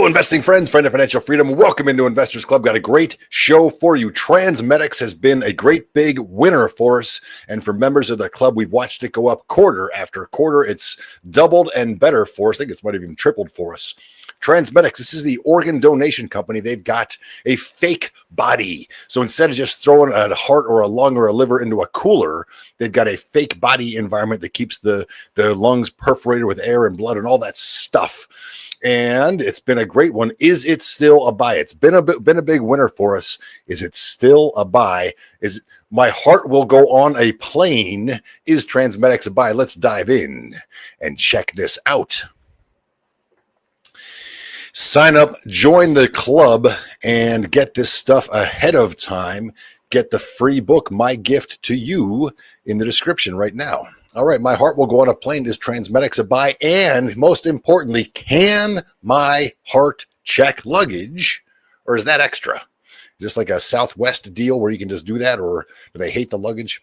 Hello, investing friends, friend of financial freedom. Welcome into Investors Club. Got a great show for you. TransMedics has been a great big winner for us. And for members of the club, we've watched it go up quarter after quarter. It's doubled and better for us. I think it's might have even tripled for us. TransMedics, this is the organ donation company. They've got a fake body. So instead of just throwing a heart or a lung or a liver into a cooler, they've got a fake body environment that keeps the lungs perforated with air and blood and all that stuff. And it's been a great one. Is it still a buy? It's been a big winner for us. Is it still a buy? Is my heart will go on a plane? Is TransMedics a buy? Let's dive in and check this out. Sign up, join the club, and get this stuff ahead of time. Get the free book, My Gift to You, in the description right now. All right, my heart will go on a plane. Is TransMedics a buy? And most importantly, can my heart check luggage, or is that extra? Is this like a Southwest deal where you can just do that, or do they hate the luggage?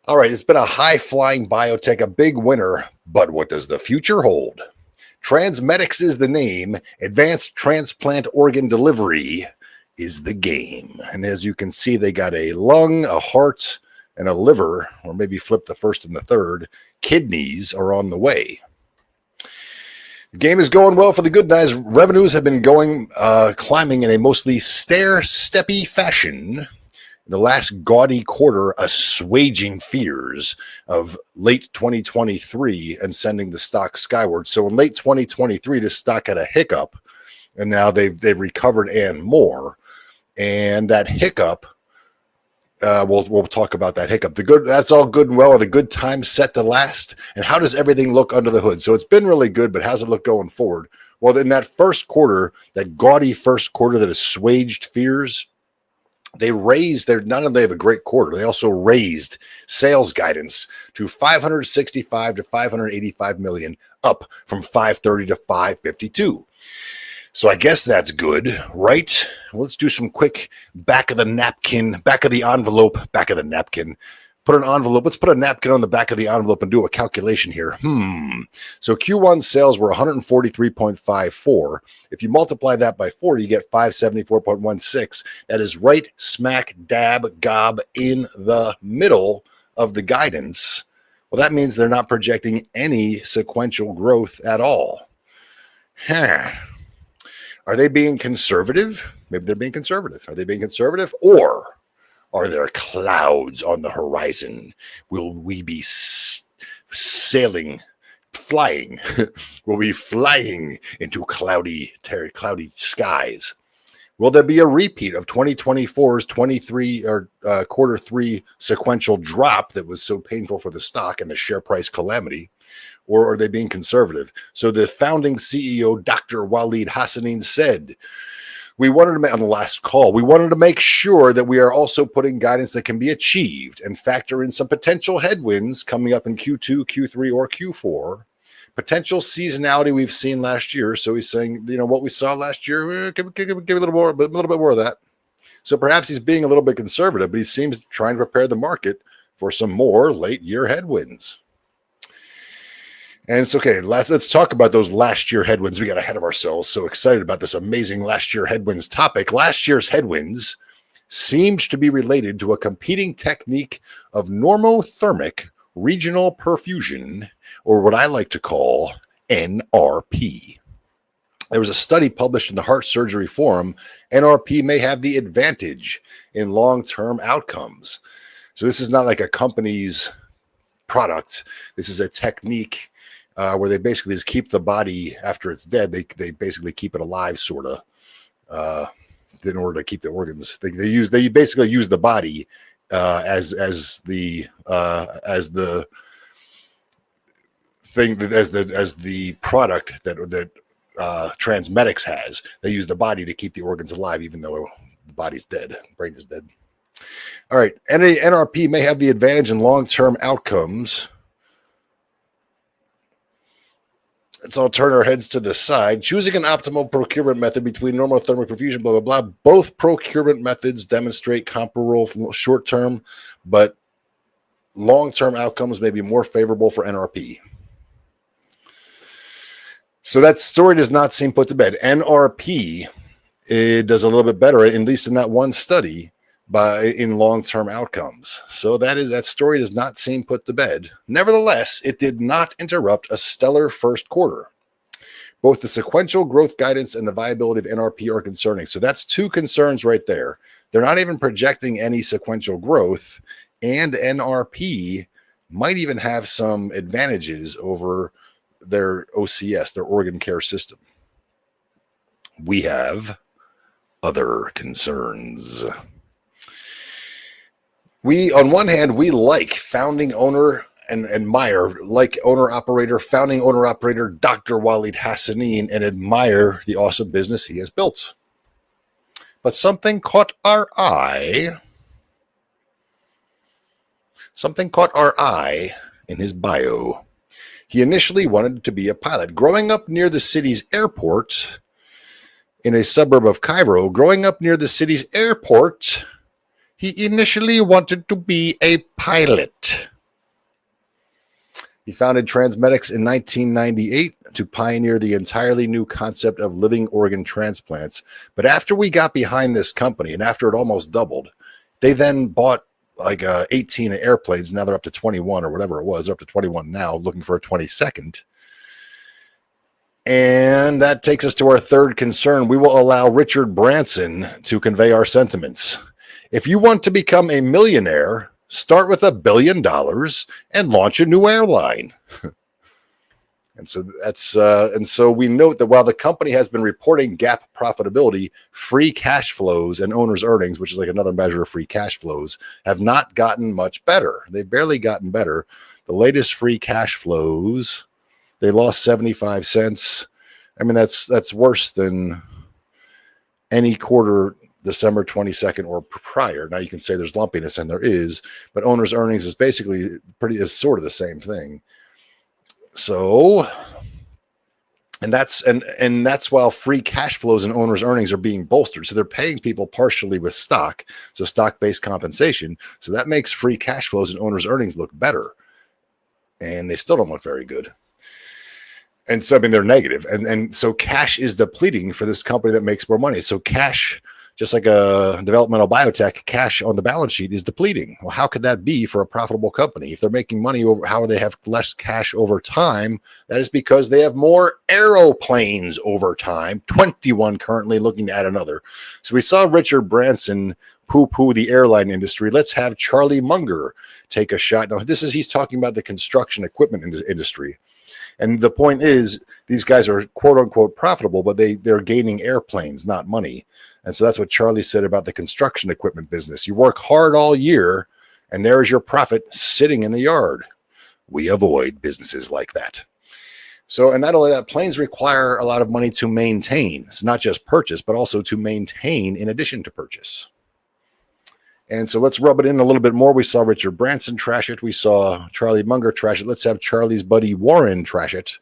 All right, it's been a high-flying biotech, a big winner, but what does the future hold? TransMedics is the name. Advanced transplant organ delivery is the game. And as you can see, they got a lung, a heart, and a liver, or maybe flip the first and the third. Kidneys are on the way. The game is going well for the good guys. Revenues have been climbing in a mostly stair-steppy fashion. The last gaudy quarter assuaging fears of late 2023 and sending the stock skyward. So in late 2023, this stock had a hiccup, and now they've recovered and more. And that hiccup, we'll talk about that hiccup. That's all good and well. Are the good times set to last? And how does everything look under the hood? So it's been really good, but how's it look going forward? Well, in that first quarter, that gaudy first quarter that assuaged fears, they raised not only they have a great quarter, they also raised sales guidance to 565 to 585 million, up from 530 to 552. So I guess that's good, right? Well, let's do some quick back of the napkin. Put an envelope. Let's put a napkin on the back of the envelope and do a calculation here. So Q1 sales were 143.54. If you multiply that by 4, you get 574.16. That is right smack dab gob in the middle of the guidance. Well, that means they're not projecting any sequential growth at all. Are they being conservative? Maybe they're being conservative. Are they being conservative? Or are there clouds on the horizon? Will we be flying? Will we be flying into cloudy skies? Will there be a repeat of 2024's quarter three sequential drop that was so painful for the stock and the share price calamity? Or are they being conservative? So the founding CEO, Dr. Waleed Hassanein, said, on the last call, we wanted to make sure that we are also putting guidance that can be achieved and factor in some potential headwinds coming up in Q2, Q3, or Q4. Potential seasonality we've seen last year. So he's saying, what we saw last year, give a little bit more of that. So perhaps he's being a little bit conservative, but he seems trying to prepare the market for some more late year headwinds. And it's okay. Let's talk about those last year headwinds. We got ahead of ourselves. So excited about this amazing last year headwinds topic. Last year's headwinds seemed to be related to a competing technique of normothermic regional perfusion, or what I like to call NRP. There was a study published in the Heart Surgery Forum. NRP may have the advantage in long-term outcomes. So this is not like a company's product. This is a technique where they basically just keep the body after it's dead. They basically keep it alive, sort of, in order to keep the organs. They basically use the body as the product that TransMedics has. They use the body to keep the organs alive, even though the body's dead, brain is dead. All right, NRP may have the advantage in long-term outcomes. Let's all turn our heads to the side. Choosing an optimal procurement method between normothermic perfusion, blah, blah, blah. Both procurement methods demonstrate comparable short-term, but long-term outcomes may be more favorable for NRP. So that story does not seem put to bed. NRP, it does a little bit better, at least in that one study, in long-term outcomes. So that story does not seem put to bed. Nevertheless, it did not interrupt a stellar first quarter. Both the sequential growth guidance and the viability of NRP are concerning. So that's two concerns right there. They're not even projecting any sequential growth, and NRP might even have some advantages over their OCS, their organ care system. We have other concerns. On one hand, we like founding owner and admire, like founding owner operator Dr. Waleed Hassanein, and admire the awesome business he has built. But something caught our eye. Something caught our eye in his bio. He initially wanted to be a pilot. Growing up near the city's airport, in a suburb of Cairo, he initially wanted to be a pilot. He founded TransMedics in 1998 to pioneer the entirely new concept of living organ transplants. But after we got behind this company, and after it almost doubled, they then bought like 18 airplanes. Now they're up to 21 or whatever it was. They're up to 21 now, looking for a 22nd. And that takes us to our third concern. We will allow Richard Branson to convey our sentiments. If you want to become a millionaire, start with $1 billion and launch a new airline. And so we note that while the company has been reporting GAAP profitability, free cash flows and owner's earnings, which is like another measure of free cash flows, have not gotten much better. They've barely gotten better. The latest free cash flows, they lost 75 cents. I mean, that's worse than any quarter December 22nd or prior. Now you can say there's lumpiness, and there is, but owner's earnings is basically is sort of the same thing. So, and that's while free cash flows and owner's earnings are being bolstered. So they're paying people partially with stock, so stock-based compensation. So that makes free cash flows and owner's earnings look better, and they still don't look very good. And so, I mean, they're negative, and so cash is depleting for this company that makes more money. So cash, just like a developmental biotech, cash on the balance sheet is depleting. Well, how could that be for a profitable company? If they're making money, how do they have less cash over time? That is because they have more aeroplanes over time, 21 currently, looking to add another. So we saw Richard Branson poo-poo the airline industry. Let's have Charlie Munger take a shot. Now, he's talking about the construction equipment industry. And the point is, these guys are quote unquote profitable, but they're gaining airplanes, not money. And so that's what Charlie said about the construction equipment business. You work hard all year, and there's your profit sitting in the yard. We avoid businesses like that. So, and not only that, planes require a lot of money to maintain. It's not just purchase, but also to maintain in addition to purchase. And so let's rub it in a little bit more. We saw Richard Branson trash it. We saw Charlie Munger trash it. Let's have Charlie's buddy Warren trash it.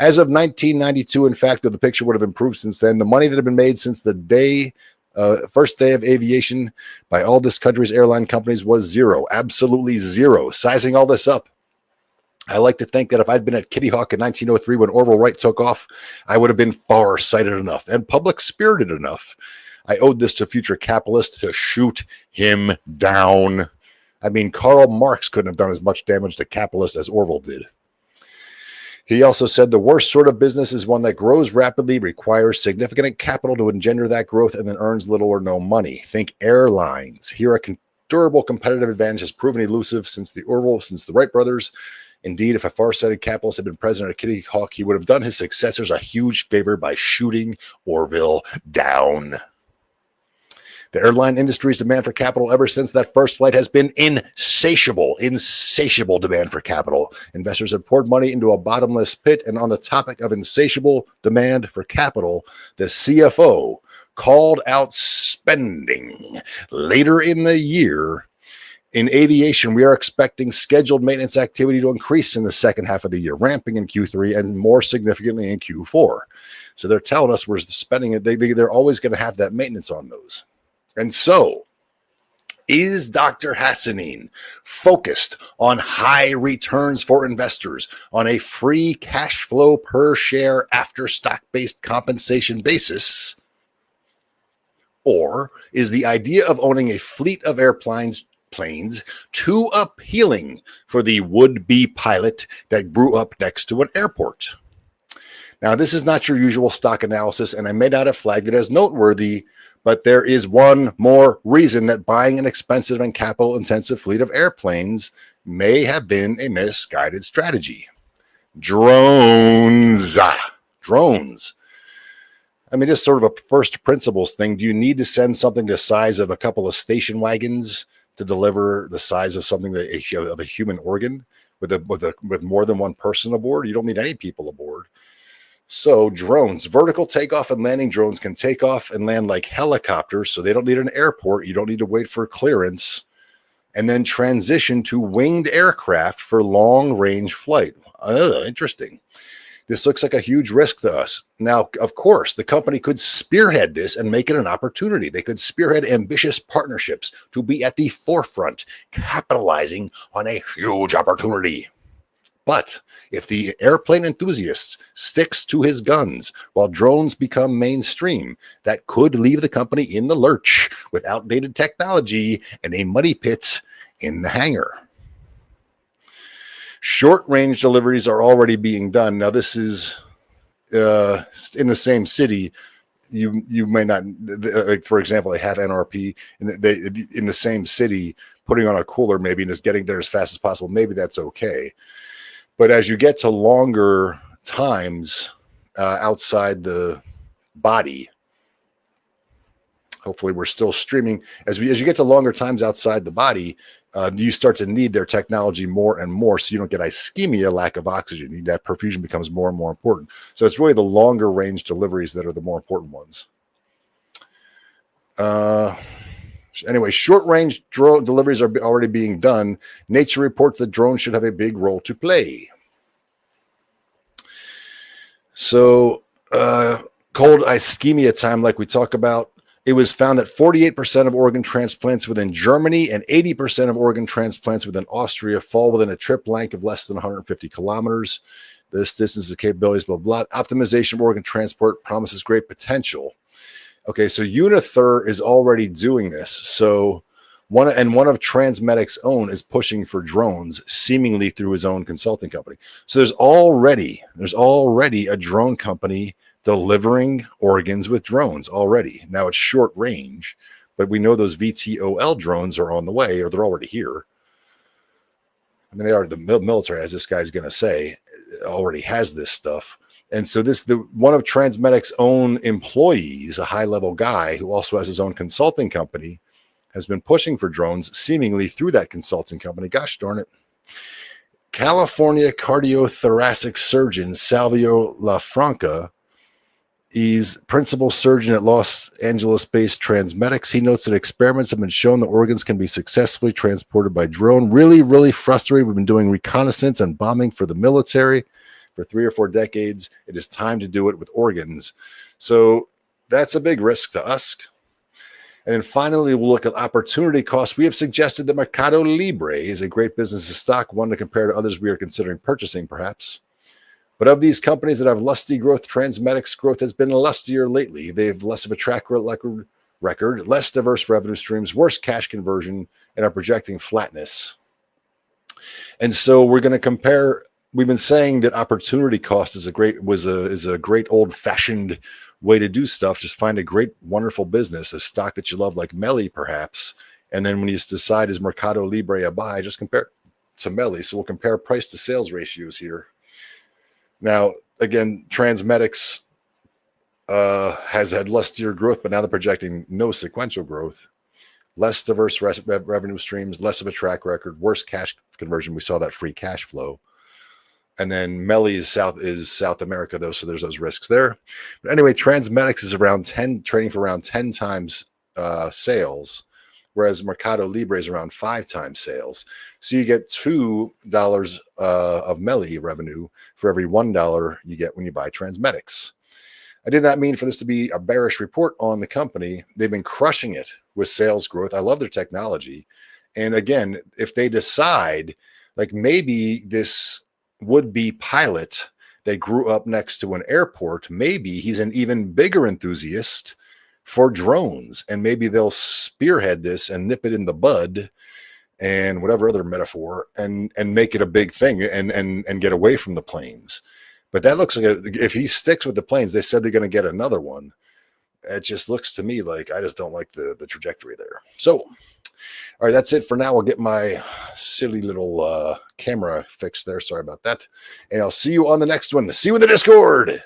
As of 1992, in fact, though the picture would have improved since then, the money that had been made since the first day of aviation by all this country's airline companies was zero, absolutely zero. Sizing all this up, I like to think that if I'd been at Kitty Hawk in 1903 when Orville Wright took off, I would have been far-sighted enough and public-spirited enough. I owed this to future capitalists to shoot him down. I mean, Karl Marx couldn't have done as much damage to capitalists as Orville did. He also said the worst sort of business is one that grows rapidly, requires significant capital to engender that growth, and then earns little or no money. Think airlines. Here, a durable competitive advantage has proven elusive since the Wright brothers. Indeed, if a far-sighted capitalist had been president of Kitty Hawk, he would have done his successors a huge favor by shooting Orville down. The airline industry's demand for capital ever since that first flight has been insatiable demand for capital. Investors have poured money into a bottomless pit. And on the topic of insatiable demand for capital, the CFO called out spending. Later in the year, in aviation, we are expecting scheduled maintenance activity to increase in the second half of the year, ramping in Q3 and more significantly in Q4. So they're telling us we're spending it. They're always going to have that maintenance on those. And so Is Dr. Hassanin focused on high returns for investors on a free cash flow per share after stock-based compensation basis? Or is the idea of owning a fleet of airplanes too appealing for the would-be pilot that grew up next to an airport? Now, this is not your usual stock analysis, and I may not have flagged it as noteworthy, but there is one more reason that buying an expensive and capital-intensive fleet of airplanes may have been a misguided strategy. Drones. Drones. I mean, just sort of a first principles thing. Do you need to send something the size of a couple of station wagons to deliver the size of something of a human organ with more than one person aboard? You don't need any people aboard. So drones, vertical takeoff and landing drones can take off and land like helicopters. So they don't need an airport. You don't need to wait for clearance, and then transition to winged aircraft for long range flight. Interesting. This looks like a huge risk to us. Now, of course, the company could spearhead this and make it an opportunity. They could spearhead ambitious partnerships to be at the forefront, capitalizing on a huge opportunity. But if the airplane enthusiast sticks to his guns while drones become mainstream, that could leave the company in the lurch with outdated technology and a money pit in the hangar. Short-range deliveries are already being done. Now, this is in the same city. You may not, like, for example, they have NRP in the same city, putting on a cooler maybe and just getting there as fast as possible. Maybe that's okay. But as you get to longer times outside the body, hopefully we're still streaming. As you get to longer times outside the body, you start to need their technology more and more, so you don't get ischemia, lack of oxygen. That perfusion becomes more and more important. So it's really the longer range deliveries that are the more important ones. Anyway, short range drone deliveries are already being done. Nature reports that drones should have a big role to play. So cold ischemia time, like we talk about, it was found that 48% of organ transplants within Germany and 80% of organ transplants within Austria fall within a trip length of less than 150 kilometers. This distance, the capabilities, blah, blah. Optimization of organ transport promises great potential. Okay, so Unither is already doing this. So one of TransMedics' own is pushing for drones, seemingly through his own consulting company. So there's already a drone company delivering organs with drones already. Now it's short range, but we know those VTOL drones are on the way, or they're already here. I mean, they are, the military, as this guy's going to say, already has this stuff. And so one of TransMedics' own employees, a high-level guy who also has his own consulting company, has been pushing for drones seemingly through that consulting company. Gosh darn it. California cardiothoracic surgeon Salvio LaFranca is principal surgeon at Los Angeles-based TransMedics. He notes that experiments have been shown that organs can be successfully transported by drone. Really, really frustrating. We've been doing reconnaissance and bombing for the military for 3 or 4 decades. It is time to do it with organs. So that's a big risk to us. And then finally, we'll look at opportunity costs. We have suggested that Mercado Libre is a great business of stock, one to compare to others we are considering purchasing, perhaps. But of these companies that have lusty growth, TransMedics' growth has been lustier lately. They have less of a track record, less diverse revenue streams, worse cash conversion, and are projecting flatness. And so we're going to compare. We've been saying that opportunity cost is a great old-fashioned way to do stuff. Just find a great, wonderful business, a stock that you love, like Melli, perhaps. And then when you decide, is Mercado Libre a buy, just compare it to Melli. So we'll compare price to sales ratios here. Now, again, TransMedics has had lustier growth, but now they're projecting no sequential growth, less diverse revenue streams, less of a track record, worse cash conversion. We saw that free cash flow. And then Melli is South America, though, so there's those risks there. But anyway, TransMedics is trading for around 10 times sales, whereas Mercado Libre is around 5 times sales. So you get $2 of Melli revenue for every $1 you get when you buy TransMedics. I did not mean for this to be a bearish report on the company. They've been crushing it with sales growth. I love their technology. And again, if they decide, like maybe this would-be pilot that grew up next to an airport, maybe he's an even bigger enthusiast for drones, and maybe they'll spearhead this and nip it in the bud and whatever other metaphor and make it a big thing and get away from the planes. But that looks like if he sticks with the planes, they said they're going to get another one. It just looks to me like I just don't like the trajectory there. So, all right, that's it for now. I'll get my silly little camera fixed there. Sorry about that. And I'll see you on the next one. See you in the Discord.